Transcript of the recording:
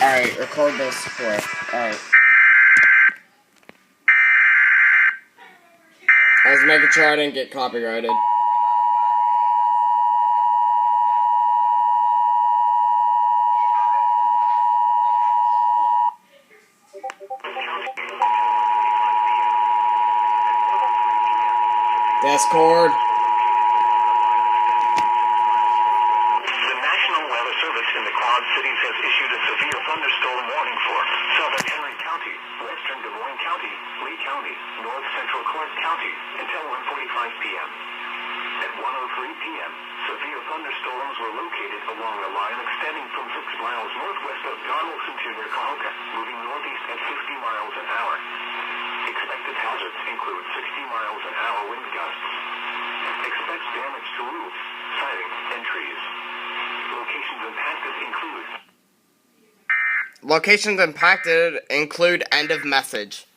Alright, record this quick. Alright. I was making sure I didn't get copyrighted. Discord. The National Weather Service in the Quad Cities has issued a severe thunderstorm warning for southern Henry County, western Des Moines County, Lee County, north central Clark County until 1:45 p.m. At 1:03 p.m., severe thunderstorms were located along a line extending from 6 miles northwest of Donaldson to near Cahokia, moving northeast at 50 miles an hour. Expected hazards include 60 miles an hour wind gusts. Expect damage to roofs, siding, and trees. Locations impacted include end of message.